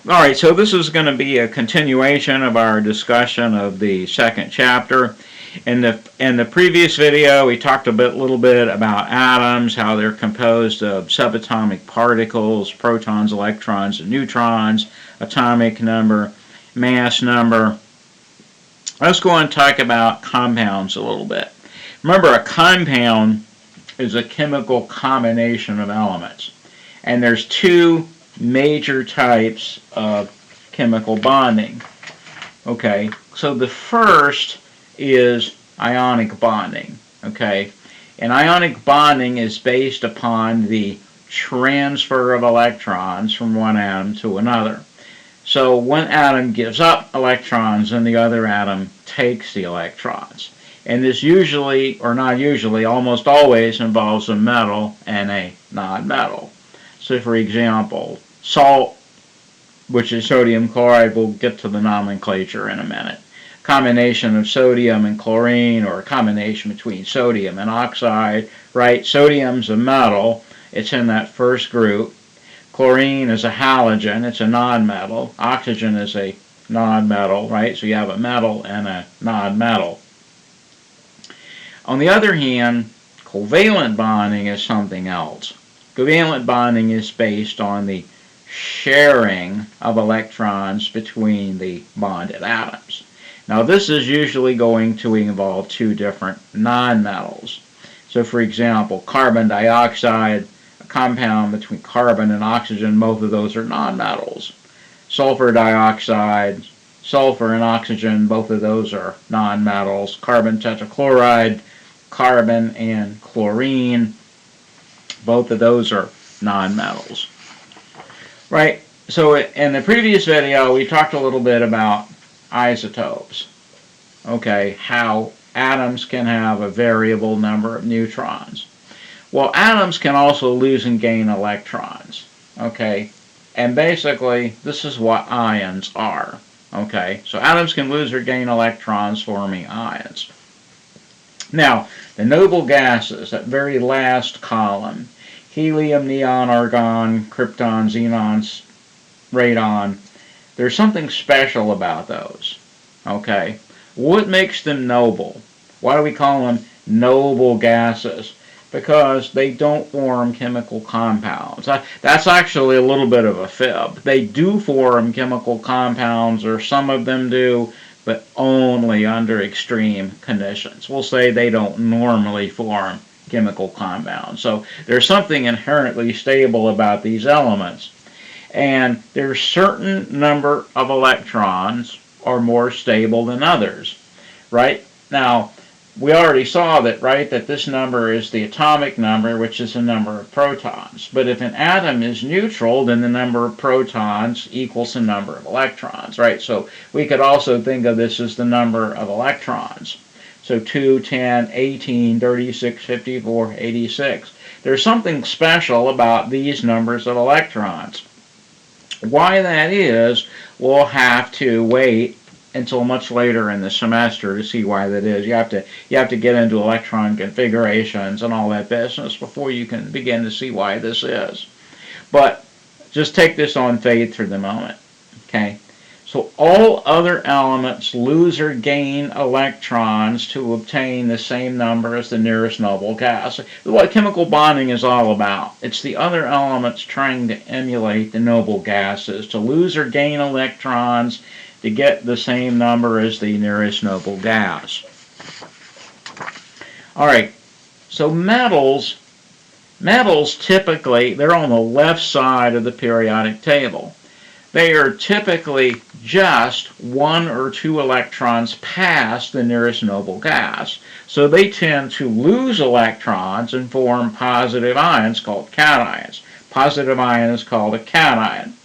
Alright, so this is going to be a continuation of our discussion of the second chapter. In the previous video, we talked little bit about atoms, how they're composed of subatomic particles, protons, electrons, and neutrons, atomic number, mass number. Let's go and talk about compounds a little bit. Remember, a compound is a chemical combination of elements. And there's two major types of chemical bonding. Okay, so the first is ionic bonding. Okay, and ionic bonding is based upon the transfer of electrons from one atom to another. So one atom gives up electrons and the other atom takes the electrons. And this usually, or not usually, almost always involves a metal and a non-metal. So for example, salt, which is sodium chloride, we'll get to the nomenclature in a minute. Combination of sodium and chlorine, or a combination between sodium and oxide, right? Sodium's a metal, it's in that first group. Chlorine is a halogen, it's a non-metal. Oxygen is a non-metal, right? So you have a metal and a non-metal. On the other hand, covalent bonding is something else. Covalent bonding is based on the sharing of electrons between the bonded atoms. Now this is usually going to involve two different nonmetals. So for example, carbon dioxide, a compound between carbon and oxygen, both of those are nonmetals. Sulfur dioxide, sulfur and oxygen, both of those are nonmetals. Carbon tetrachloride, carbon and chlorine, both of those are nonmetals. Right, so in the previous video we talked a little bit about isotopes. Okay, how atoms can have a variable number of neutrons. Well, atoms can also lose and gain electrons. Okay, and basically this is what ions are. Okay, so atoms can lose or gain electrons forming ions. Now, the noble gases, that very last column, helium, neon, argon, krypton, xenon, radon, there's something special about those. Okay, what makes them noble? Why do we call them noble gases? Because they don't form chemical compounds. That's actually a little bit of a fib. They do form chemical compounds, or some of them do, but only under extreme conditions. We'll say they don't normally form chemical compounds. So there's something inherently stable about these elements. And there's a certain number of electrons are more stable than others, right? Now, we already saw that, right, that this number is the atomic number, which is the number of protons. But if an atom is neutral, then the number of protons equals the number of electrons, right? So we could also think of this as the number of electrons. So 2, 10, 18, 36, 54, 86. There's something special about these numbers of electrons. Why that is, we'll have to wait until much later in the semester to see why that is. You have to get into electron configurations and all that business before you can begin to see why this is. But just take this on faith for the moment. Okay? So all other elements lose or gain electrons to obtain the same number as the nearest noble gas. What chemical bonding is all about. It's the other elements trying to emulate the noble gases, to lose or gain electrons to get the same number as the nearest noble gas. Alright, so metals typically, they're on the left side of the periodic table. They are typically just 1 or 2 electrons past the nearest noble gas. So they tend to lose electrons and form positive ions called cations. Positive ion is called a cation.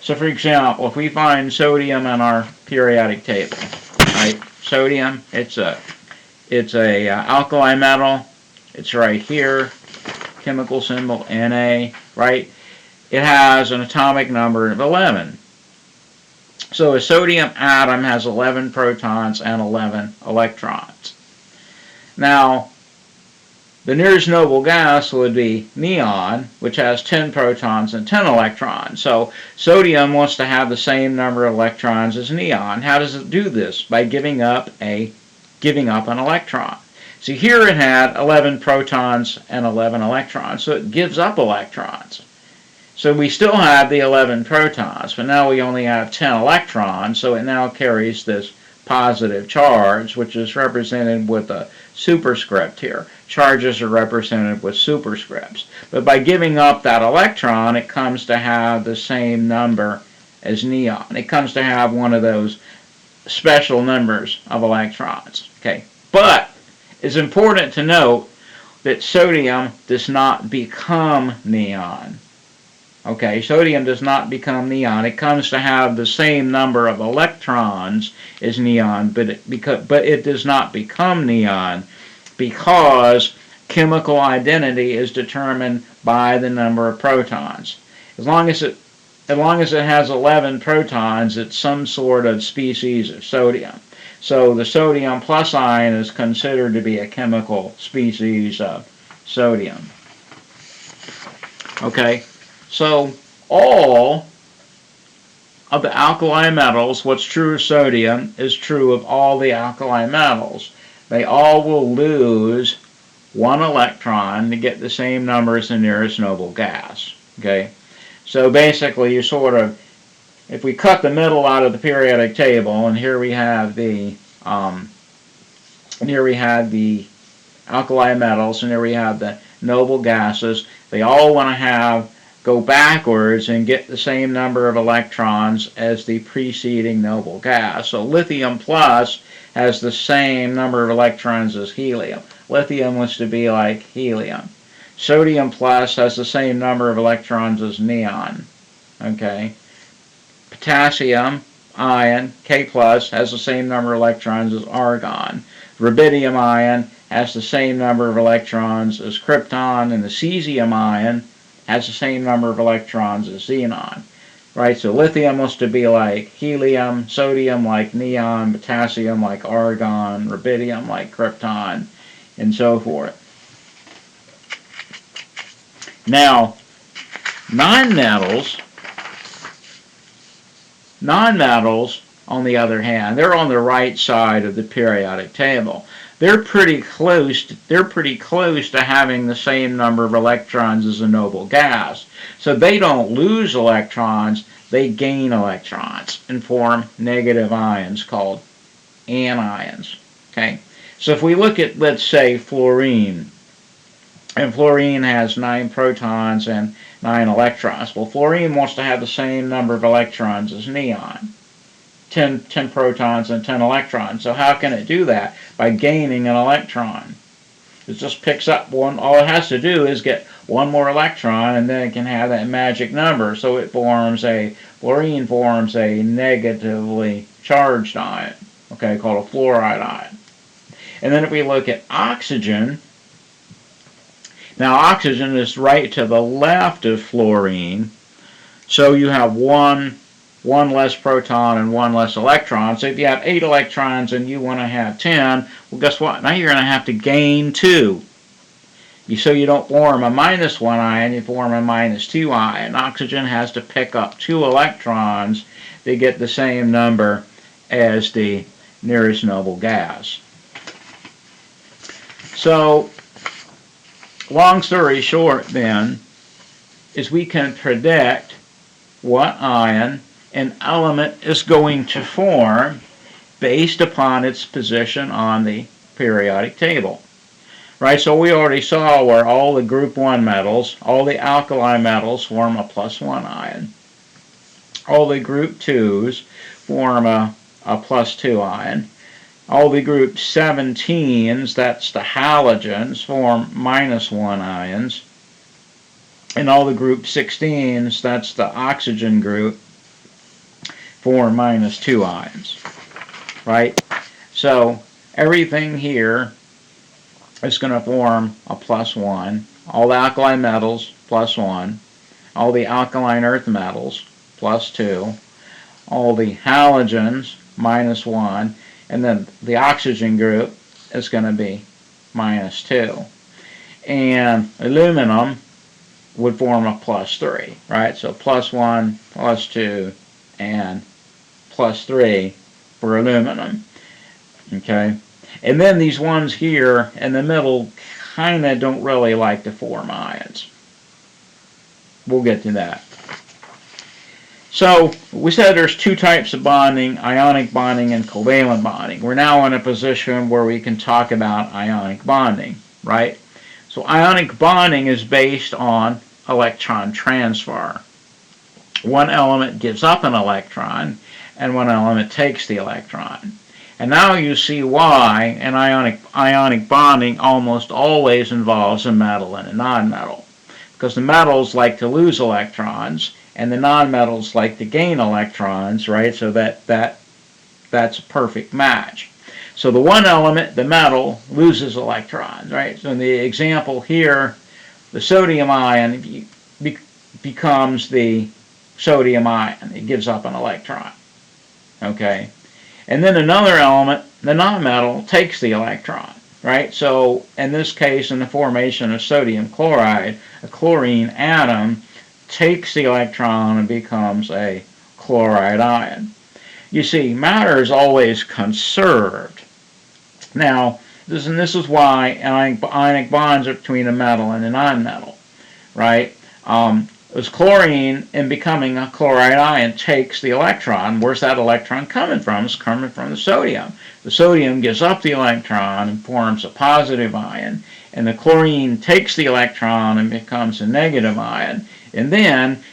So for example, if we find sodium in our periodic table, right? Sodium, it's a alkali metal. It's right here, chemical symbol Na, right? It has an atomic number of 11. So a sodium atom has 11 protons and 11 electrons. Now, The nearest noble gas would be neon, which has 10 protons and 10 electrons. So sodium wants to have the same number of electrons as neon. How does it do this? By giving up an electron. See, here it had 11 protons and 11 electrons, so it gives up electrons. So we still have the 11 protons, but now we only have 10 electrons, so it now carries this positive charge, which is represented with a superscript here. Charges are represented with superscripts. But by giving up that electron, it comes to have the same number as neon. It comes to have one of those special numbers of electrons. Okay, but it's important to note that sodium does not become neon. Okay, sodium does not become neon. It comes to have the same number of electrons as neon, but it does not become neon because chemical identity is determined by the number of protons. As long as it has 11 protons, it's some sort of species of sodium. So the sodium plus ion is considered to be a chemical species of sodium. Okay. So all of the alkali metals, what's true of sodium is true of all the alkali metals. They all will lose one electron to get the same number as the nearest noble gas. Okay, so basically you sort of, if we cut the middle out of the periodic table, and here we have the alkali metals, and here we have the noble gases. They all want to go backwards and get the same number of electrons as the preceding noble gas. So lithium plus has the same number of electrons as helium. Lithium wants to be like helium. Sodium plus has the same number of electrons as neon. Okay. Potassium ion, K plus, has the same number of electrons as argon. Rubidium ion has the same number of electrons as krypton, and the cesium ion has the same number of electrons as xenon. Right, so lithium wants to be like helium, sodium like neon, potassium like argon, rubidium like krypton, and so forth. Now, nonmetals, on the other hand, they're on the right side of the periodic table. They're pretty close to having the same number of electrons as a noble gas. So they don't lose electrons, they gain electrons and form negative ions called anions. Okay? So if we look at, let's say, fluorine, and fluorine has 9 protons and 9 electrons. Well, fluorine wants to have the same number of electrons as neon. 10 protons and 10 electrons. So how can it do that? By gaining an electron. It just picks up one. All it has to do is get one more electron, and then it can have that magic number. So fluorine forms a negatively charged ion, okay, called a fluoride ion. And then if we look at oxygen, now oxygen is right to the left of fluorine. So you have one less proton and one less electron. So if you have 8 electrons and you want to have 10, well, guess what? Now you're going to have to gain 2. So you don't form a -1 ion, you form a -2 ion. Oxygen has to pick up 2 electrons to get the same number as the nearest noble gas. So, long story short then, is we can predict what ion an element is going to form based upon its position on the periodic table. Right, so we already saw where all the group 1 metals, all the alkali metals form a +1 ion. All the group 2s form a +2 ion. All the group 17s, that's the halogens, form -1 ions. And all the group 16s, that's the oxygen group, form -2 ions, right? So everything here is going to form a +1. All the alkali metals, +1. All the alkaline earth metals, +2. All the halogens, -1. And then the oxygen group is going to be -2. and aluminum would form a +3, right? So +1, +2, and +3 for aluminum, okay? And then these ones here in the middle kind of don't really like to form ions. We'll get to that. So we said there's two types of bonding, ionic bonding and covalent bonding. We're now in a position where we can talk about ionic bonding, right? So ionic bonding is based on electron transfer. One element gives up an electron and one element takes the electron. And now you see why an ionic bonding almost always involves a metal and a nonmetal. Because the metals like to lose electrons and the nonmetals like to gain electrons, right? So that's a perfect match. So the one element, the metal, loses electrons, right? So in the example here, the sodium ion becomes the sodium ion. It gives up an electron, okay? And then another element, the nonmetal, takes the electron, right? So in this case, in the formation of sodium chloride, a chlorine atom takes the electron and becomes a chloride ion. You see, matter is always conserved. Now, this is why ionic bonds are between a metal and a nonmetal, right? As chlorine, in becoming a chloride ion, takes the electron. Where's that electron coming from? It's coming from the sodium. The sodium gives up the electron and forms a positive ion, and the chlorine takes the electron and becomes a negative ion. And then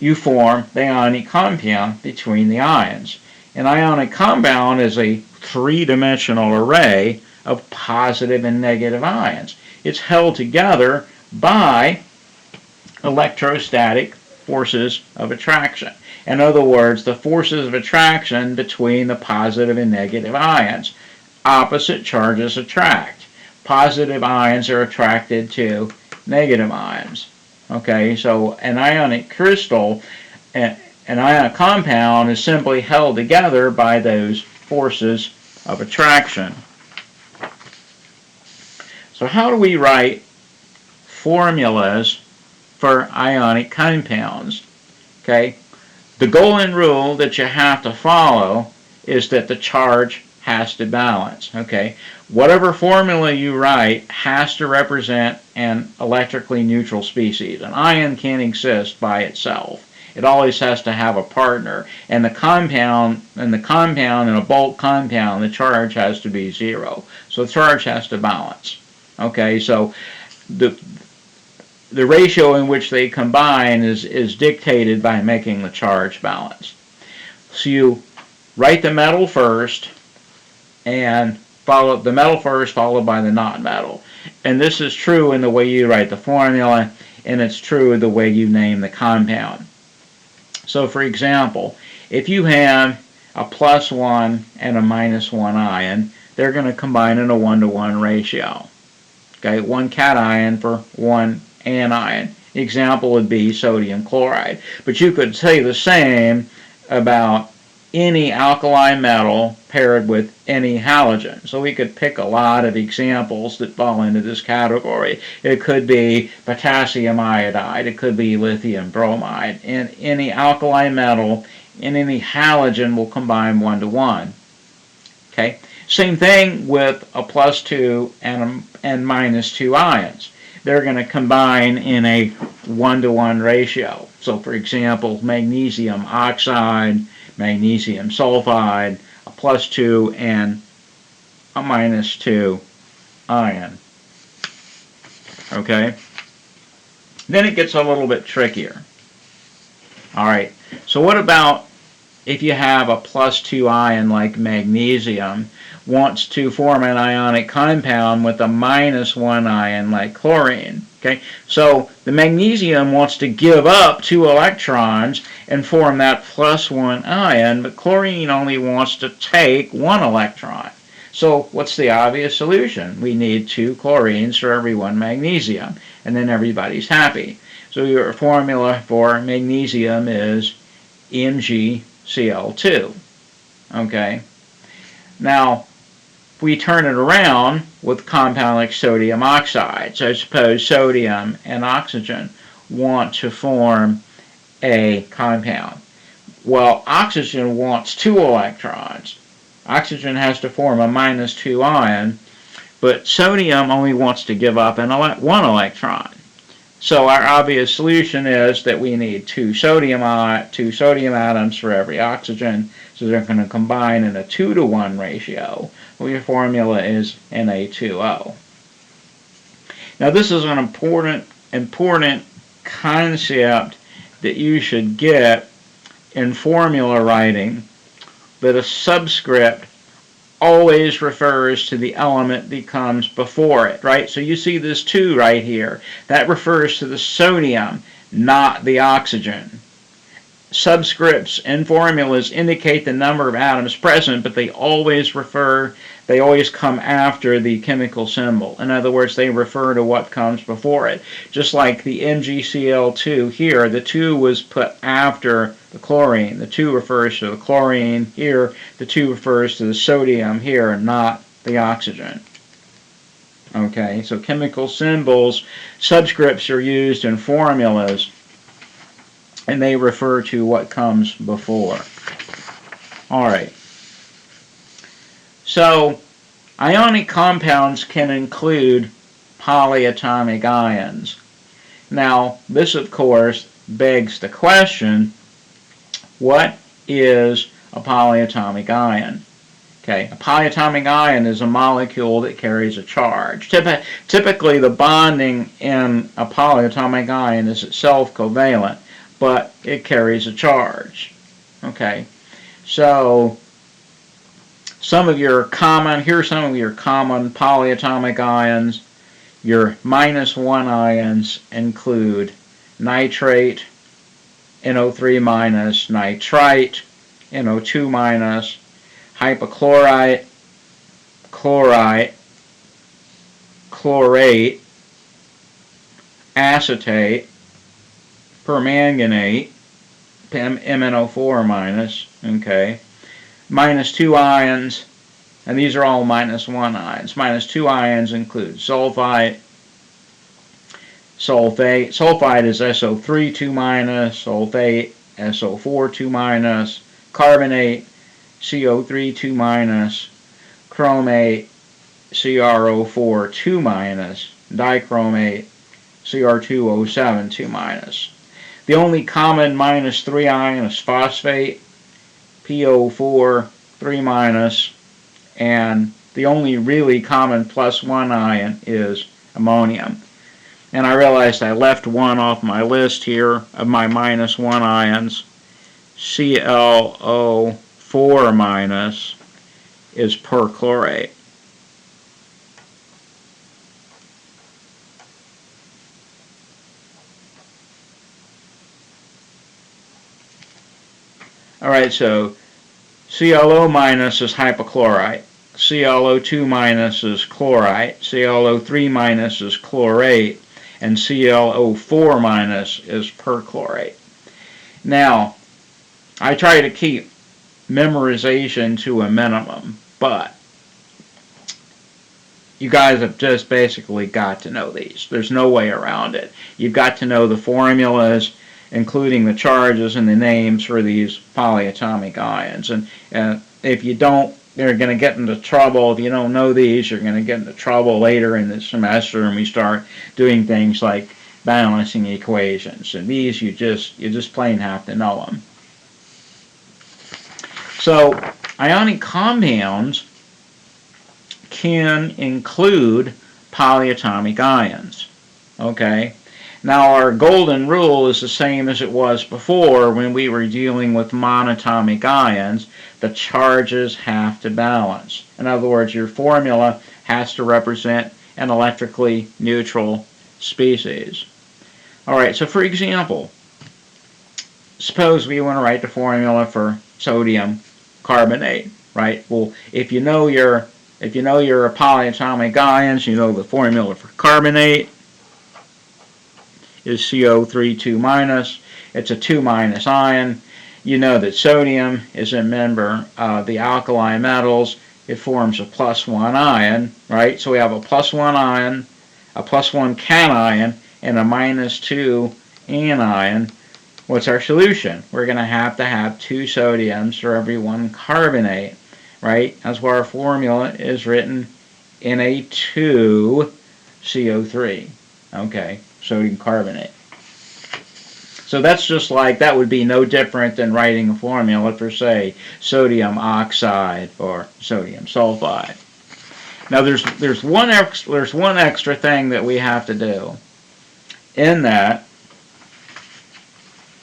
you form the ionic compound between the ions. An ionic compound is a three-dimensional array of positive and negative ions. It's held together by electrostatic forces of attraction. In other words, the forces of attraction between the positive and negative ions. Opposite charges attract. Positive ions are attracted to negative ions. Okay, so an ionic crystal, an ionic compound is simply held together by those forces of attraction. So how do we write formulas for ionic compounds? Okay, the golden rule that you have to follow is that the charge has to balance. Okay, whatever formula you write has to represent an electrically neutral species. An ion can't exist by itself. It always has to have a partner. And the compound in a bulk compound, the charge has to be 0. So the charge has to balance. Okay, so the ratio in which they combine is dictated by making the charge balance. So you write the metal first, and follow the metal first, followed by the nonmetal. And this is true in the way you write the formula, and it's true in the way you name the compound. So for example, if you have a +1 and a -1 ion, they're going to combine in a 1-to-1 ratio. Okay, 1 cation for 1 anion. The example would be sodium chloride. But you could say the same about any alkali metal paired with any halogen. So we could pick a lot of examples that fall into this category. It could be potassium iodide, it could be lithium bromide, and any alkali metal and any halogen will combine 1-to-1. Okay, same thing with a +2 and -2 ions. They're going to combine in a 1-to-1 ratio. So for example, magnesium oxide, magnesium sulfide, a +2 and a -2 ion. Okay? Then it gets a little bit trickier. Alright, so what about if you have a +2 ion like magnesium wants to form an ionic compound with a -1 ion like chlorine? Okay, so the magnesium wants to give up 2 electrons and form that +1 ion, but chlorine only wants to take 1 electron. So what's the obvious solution? We need 2 chlorines for every 1 magnesium, and then everybody's happy. So your formula for magnesium is MgCl2. Okay, now if we turn it around, with a compound like sodium oxide. So suppose sodium and oxygen want to form a compound. Well, oxygen wants 2 electrons. Oxygen has to form a -2 ion, but sodium only wants to give up 1 electron. So our obvious solution is that we need 2 sodium atoms for every oxygen, so they're going to combine in a 2-to-1 ratio. Well, your formula is Na2O. Now this is an important concept that you should get in formula writing, that a subscript always refers to the element that comes before it, right? So you see this 2 right here. That refers to the sodium, not the oxygen. Subscripts in formulas indicate the number of atoms present, but they always come after the chemical symbol. In other words, they refer to what comes before it. Just like the MgCl2 here, the 2 was put after the chlorine. The 2 refers to the chlorine here, the 2 refers to the sodium here, not the oxygen. Okay, so chemical symbols, subscripts are used in formulas, and they refer to what comes before. All right. So, ionic compounds can include polyatomic ions. Now, this, of course, begs the question, what is a polyatomic ion? Okay, a polyatomic ion is a molecule that carries a charge. Typically, the bonding in a polyatomic ion is itself covalent, but it carries a charge. Okay, so here's some of your common polyatomic ions. Your -1 ions include nitrate, NO3-, nitrite, NO2-, hypochlorite, chlorite, chlorate, acetate, permanganate, MnO4-, okay, -2 ions, and these are all -1 ions. -2 ions include sulfite, sulfate. Sulfite is SO3 2-, sulfate SO4 2-, carbonate CO3 2-, chromate CrO4 2-, dichromate Cr2O7 2-. The only common -3 ion is phosphate, PO4 3-, and the only really common +1 ion is ammonium. And I realized I left one off my list here of my -1 ions. ClO4- is perchlorate. Alright, so ClO- is hypochlorite, ClO2- is chlorite, ClO3- is chlorate, and ClO4- is perchlorate. Now, I try to keep memorization to a minimum, but you guys have just basically got to know these. There's no way around it. You've got to know the formulas, including the charges and the names for these polyatomic ions. And if you don't, you're going to get into trouble. If you don't know these, you're going to get into trouble later in the semester, and we start doing things like balancing equations. And these, you just plain have to know them. So, ionic compounds can include polyatomic ions. Okay? Now, our golden rule is the same as it was before when we were dealing with monatomic ions. The charges have to balance. In other words, your formula has to represent an electrically neutral species. Alright, so for example, suppose we want to write the formula for sodium carbonate, right? Well, if you know your polyatomic ions, you know the formula for carbonate is CO3 2-. It's a 2- ion. You know that sodium is a member of the alkali metals. it forms a +1 ion, right? So we have a +1 ion, a +1 cation, and a -2 anion. What's our solution? We're going to have 2 sodiums for every 1 carbonate, right? That's why our formula is written Na2CO3. Okay, sodium carbonate. So that's just like, that would be no different than writing a formula for, say, sodium oxide or sodium sulfide. Now there's one extra thing that we have to do, in that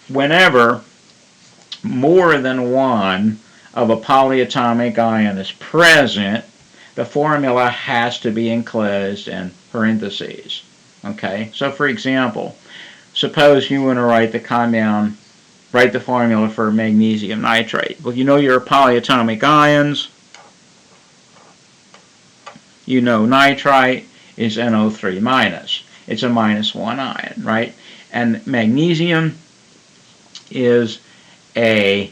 whenever more than one of a polyatomic ion is present, the formula has to be enclosed in parentheses. Okay, so for example, suppose you want to write the formula for magnesium nitrate. Well, you know your polyatomic ions. You know nitrite is NO3 minus. It's a -1 ion, right? And magnesium is a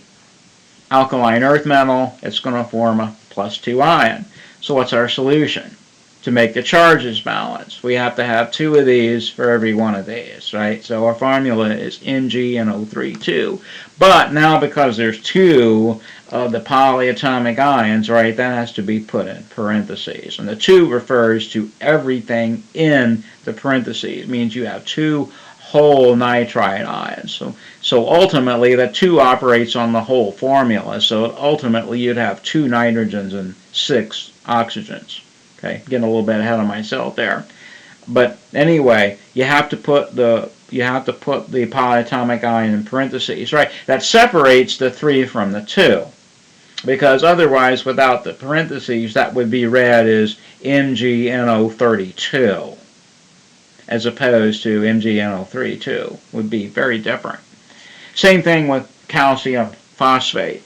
alkaline earth metal. It's going to form a +2 ion. So what's our solution? To make the charges balance, we have to have 2 of these for every 1 of these, right? So our formula is MgNO3 But now, because there's 2 of the polyatomic ions, right, that has to be put in parentheses. And the 2 refers to everything in the parentheses. It means you have 2 whole nitrite ions. So ultimately, the 2 operates on the whole formula. So ultimately, you'd have 2 nitrogens and 6 oxygens. Okay, getting a little bit ahead of myself there. But anyway, you have to put the polyatomic ion in parentheses, right? That separates the 3 from the 2. Because otherwise, without the parentheses, that would be read as MgNO32, as opposed to MgNO32. Would be very different. Same thing with calcium phosphate.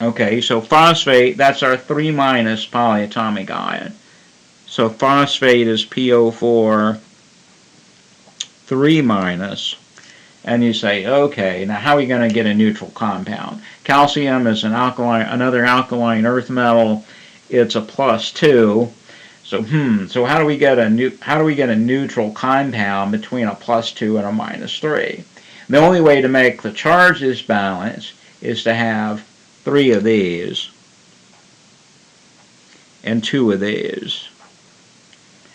Okay, so phosphate, that's our 3- polyatomic ion. So phosphate is PO4 3-. And you say, okay, now how are we going to get a neutral compound? Calcium is another alkaline earth metal. It's a +2. So how do we get a neutral compound between a +2 and a -3? The only way to make the charges balance is to have 3 of these and 2 of these.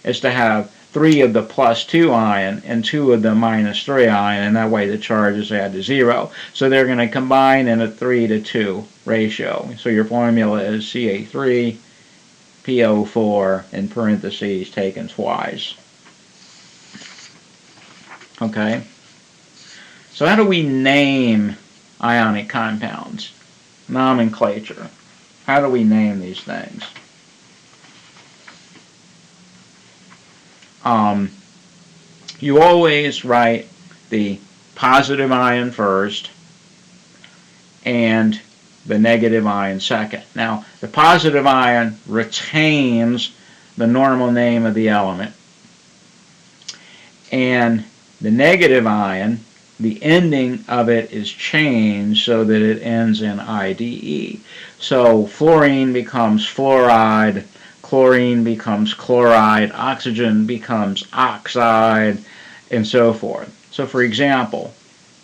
Is to have 3 of the +2 ion and 2 of the -3 ion, and that way the charges add to 0. So they're going to combine in a 3:2 ratio. So your formula is Ca3PO4 in parentheses taken twice. Okay? So how do we name ionic compounds? Nomenclature. How do we name these things? You always write the positive ion first and the negative ion second. Now, the positive ion retains the normal name of the element, and the negative ion, the ending of it is changed so that it ends in IDE. So fluorine becomes fluoride, chlorine becomes chloride, oxygen becomes oxide, and so forth. So for example,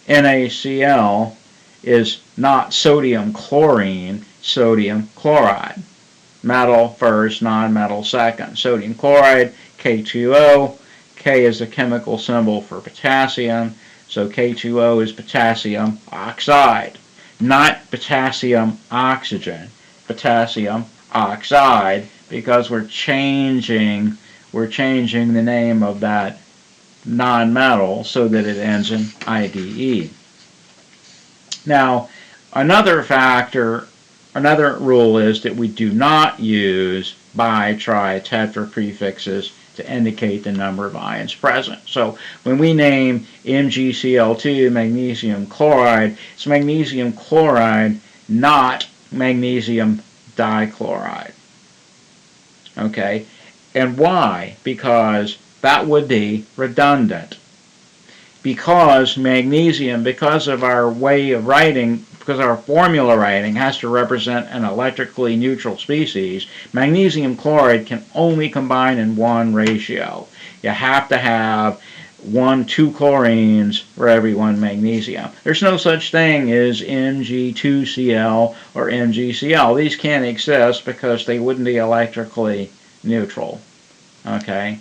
NaCl is not sodium chlorine, sodium chloride. Metal first, non-metal second. Sodium chloride, K2O. K is the chemical symbol for potassium, so K2O is potassium oxide. Not potassium oxygen, potassium oxide, because we're changing the name of that non-metal so that it ends in IDE. Now, another rule is that we do not use bi, tri, tetra prefixes to indicate the number of ions present. So when we name MgCl2 magnesium chloride, it's magnesium chloride, not magnesium dichloride. Okay, and why? Because that would be redundant. because magnesium, because of our way of writing, because our formula writing has to represent an electrically neutral species, magnesium chloride can only combine in one ratio. You have to have 2 chlorines for every 1 magnesium. There's no such thing as Mg2Cl or MgCl. These can't exist because they wouldn't be electrically neutral. Okay?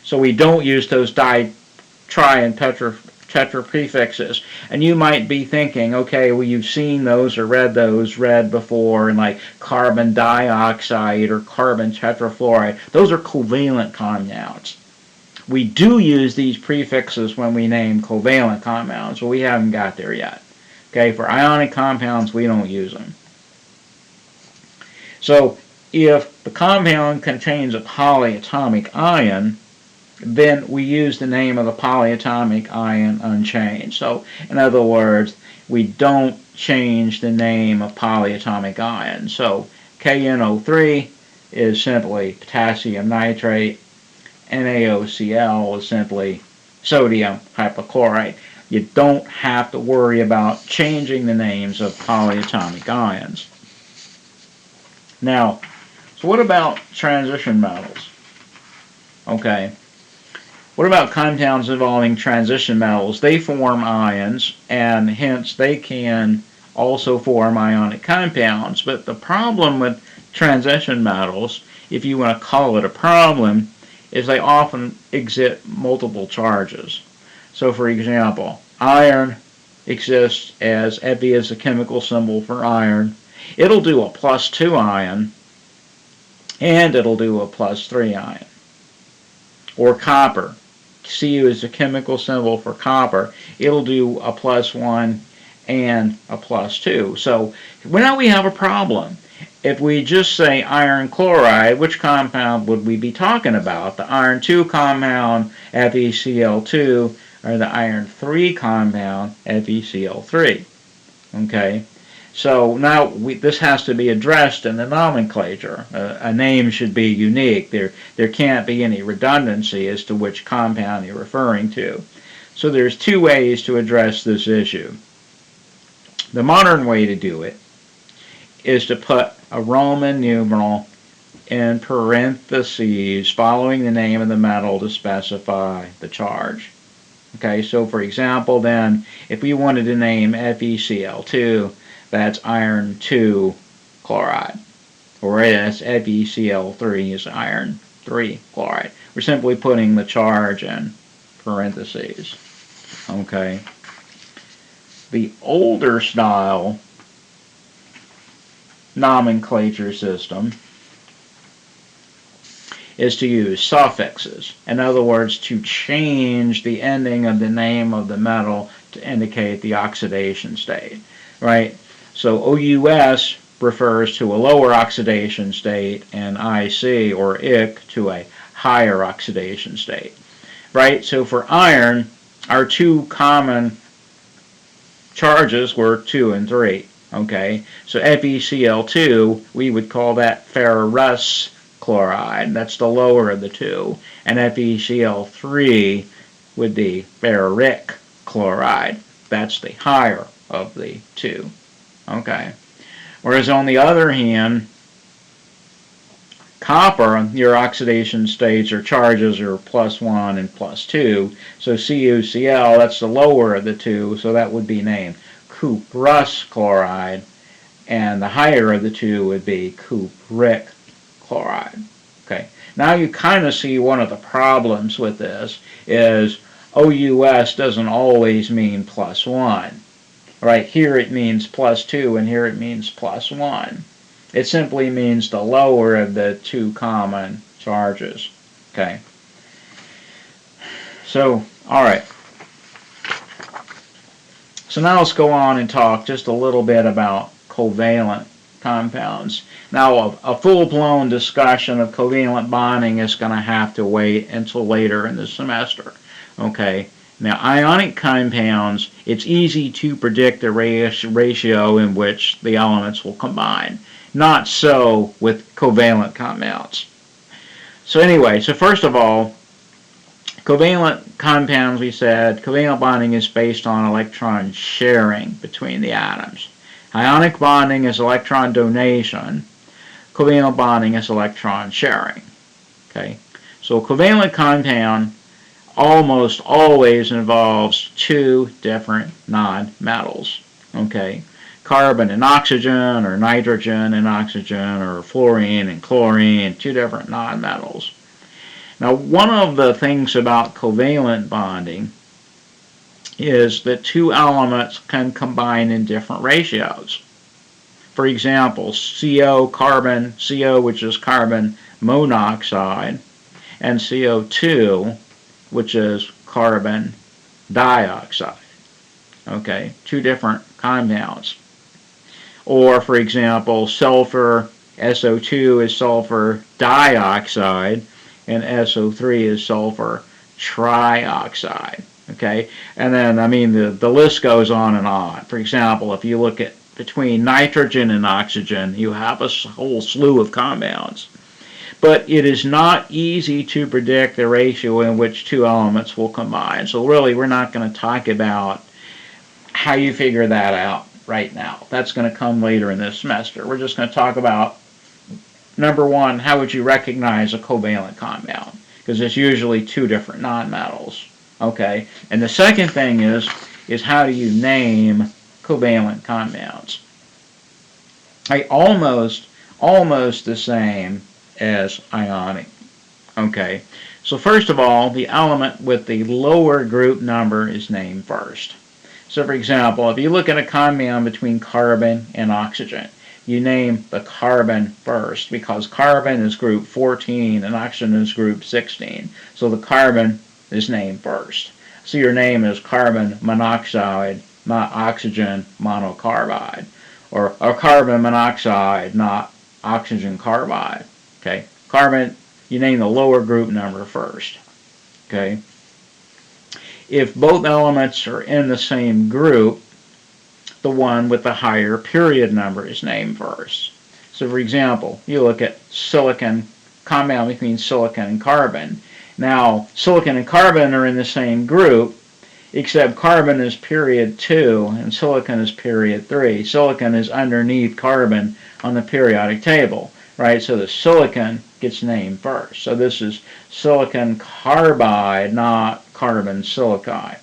So we don't use those tri and tetra prefixes. And you might be thinking, okay, well, you've seen those or read before, in like carbon dioxide or carbon tetrafluoride. Those are covalent compounds. We do use these prefixes when we name covalent compounds, but we haven't got there yet. Okay, for ionic compounds, we don't use them. So if the compound contains a polyatomic ion, then we use the name of the polyatomic ion unchanged. So in other words, we don't change the name of polyatomic ion. So KNO3 is simply potassium nitrate. NaOCl is simply sodium hypochlorite. You don't have to worry about changing the names of polyatomic ions. Now, so what about transition metals? Okay. What about compounds involving transition metals? They form ions, and hence they can also form ionic compounds. But the problem with transition metals, if you want to call it a problem, is they often exhibit multiple charges. So for example, iron exists as Fe is the chemical symbol for iron. It'll do a +2 ion, and it'll do a +3 ion. Or copper. Cu is the chemical symbol for copper. It'll do a +1 and a +2. So now we have a problem. If we just say iron chloride, which compound would we be talking about? The iron 2 compound, FeCl2, or the iron 3 compound, FeCl3. Okay, so now this has to be addressed in the nomenclature. A name should be unique. There can't be any redundancy as to which compound you're referring to. So there's 2 ways to address this issue. The modern way to do it is to put a Roman numeral in parentheses following the name of the metal to specify the charge. Okay, so for example then, if we wanted to name FeCl2, that's iron 2 chloride. Whereas FeCl3 is iron 3 chloride. We're simply putting the charge in parentheses. Okay. The older style nomenclature system is to use suffixes. In other words, to change the ending of the name of the metal to indicate the oxidation state, right? So OUS refers to a lower oxidation state, and IC or IC to a higher oxidation state, right? So for iron, our 2 common charges were 2 and 3. Okay, so FeCl2, we would call that ferrous chloride. That's the lower of the 2. And FeCl3 would be ferric chloride. That's the higher of the 2. Okay. Whereas on the other hand, copper, your oxidation states or charges are +1 and +2. So CuCl, that's the lower of the 2, so that would be named cuprous chloride, and the higher of the 2 would be cupric chloride. Okay, now you kind of see one of the problems with this is OUS doesn't always mean +1. Right here it means +2, and here it means +1. It simply means the lower of the 2 common charges. Okay, so all right. So now let's go on and talk just a little bit about covalent compounds. Now a full-blown discussion of covalent bonding is going to have to wait until later in the semester. Okay. Now ionic compounds, it's easy to predict the ratio in which the elements will combine. Not so with covalent compounds. So anyway, so first of all, Covalent compounds, we said, covalent bonding is based on electron sharing between the atoms. Ionic bonding is electron donation. Covalent bonding is electron sharing. Okay, so a covalent compound almost always involves two different nonmetals. Okay, carbon and oxygen, or nitrogen and oxygen, or fluorine and chlorine, two different nonmetals. Now, one of the things about covalent bonding is that two elements can combine in different ratios. For example, CO, which is carbon monoxide, and CO2, which is carbon dioxide. Okay, two different compounds. Or, for example, sulfur, SO2 is sulfur dioxide, and SO3 is sulfur trioxide. Okay, and then, I mean, the list goes on and on. For example, if you look at between nitrogen and oxygen, you have a whole slew of compounds. But it is not easy to predict the ratio in which two elements will combine. So really, we're not going to talk about how you figure that out right now. That's going to come later in this semester. We're just going to talk about, number one, how would you recognize a covalent compound? Because it's usually two different nonmetals. Okay, and the second thing is how do you name covalent compounds? Almost the same as ionic. Okay, so first of all, the element with the lower group number is named first. So for example, if you look at a compound between carbon and oxygen, you name the carbon first because carbon is group 14 and oxygen is group 16. So the carbon is named first. So your name is carbon monoxide, not oxygen monocarbide, or carbon monoxide, not oxygen carbide. Okay, carbon, you name the lower group number first. Okay, if both elements are in the same group, the one with the higher period number is named first. So for example, you look at silicon, compound between silicon and carbon. Now, silicon and carbon are in the same group, except carbon is period 2 and silicon is period 3. Silicon is underneath carbon on the periodic table, right? So the silicon gets named first. So this is silicon carbide, not carbon silicide.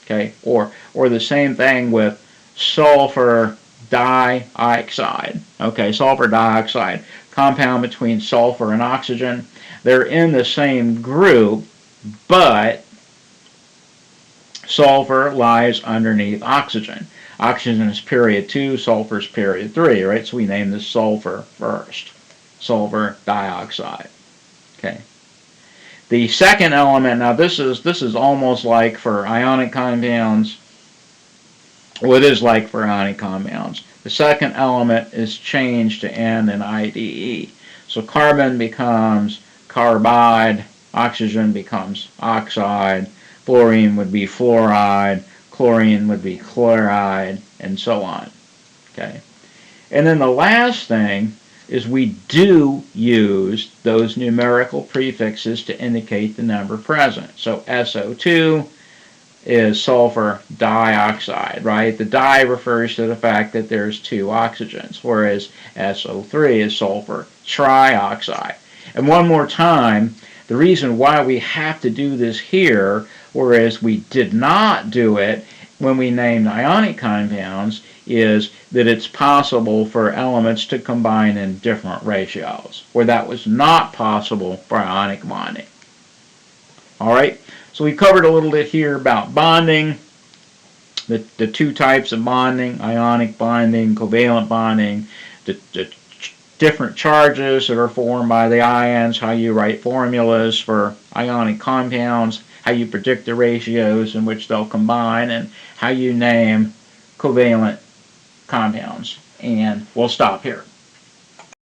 Okay, or the same thing with sulfur dioxide. Okay, sulfur dioxide, compound between sulfur and oxygen. They're in the same group, but sulfur lies underneath oxygen. Oxygen is period 2, sulfur is period 3, right? So we name this sulfur first. Sulfur dioxide. Okay. The second element, now this is almost like for ionic compounds. Well, it is like for ionic compounds. The second element is changed to N in IDE. So carbon becomes carbide, oxygen becomes oxide, fluorine would be fluoride, chlorine would be chloride, and so on. Okay. And then the last thing is we do use those numerical prefixes to indicate the number present. So SO2 is sulfur dioxide, right? The di refers to the fact that there's two oxygens, whereas SO3 is sulfur trioxide. And one more time, the reason why we have to do this here, whereas we did not do it when we named ionic compounds, is that it's possible for elements to combine in different ratios, where that was not possible for ionic bonding. All right, so we covered a little bit here about bonding, the two types of bonding, ionic bonding, covalent bonding, the different charges that are formed by the ions, how you write formulas for ionic compounds, how you predict the ratios in which they'll combine, and how you name covalent compounds. And we'll stop here.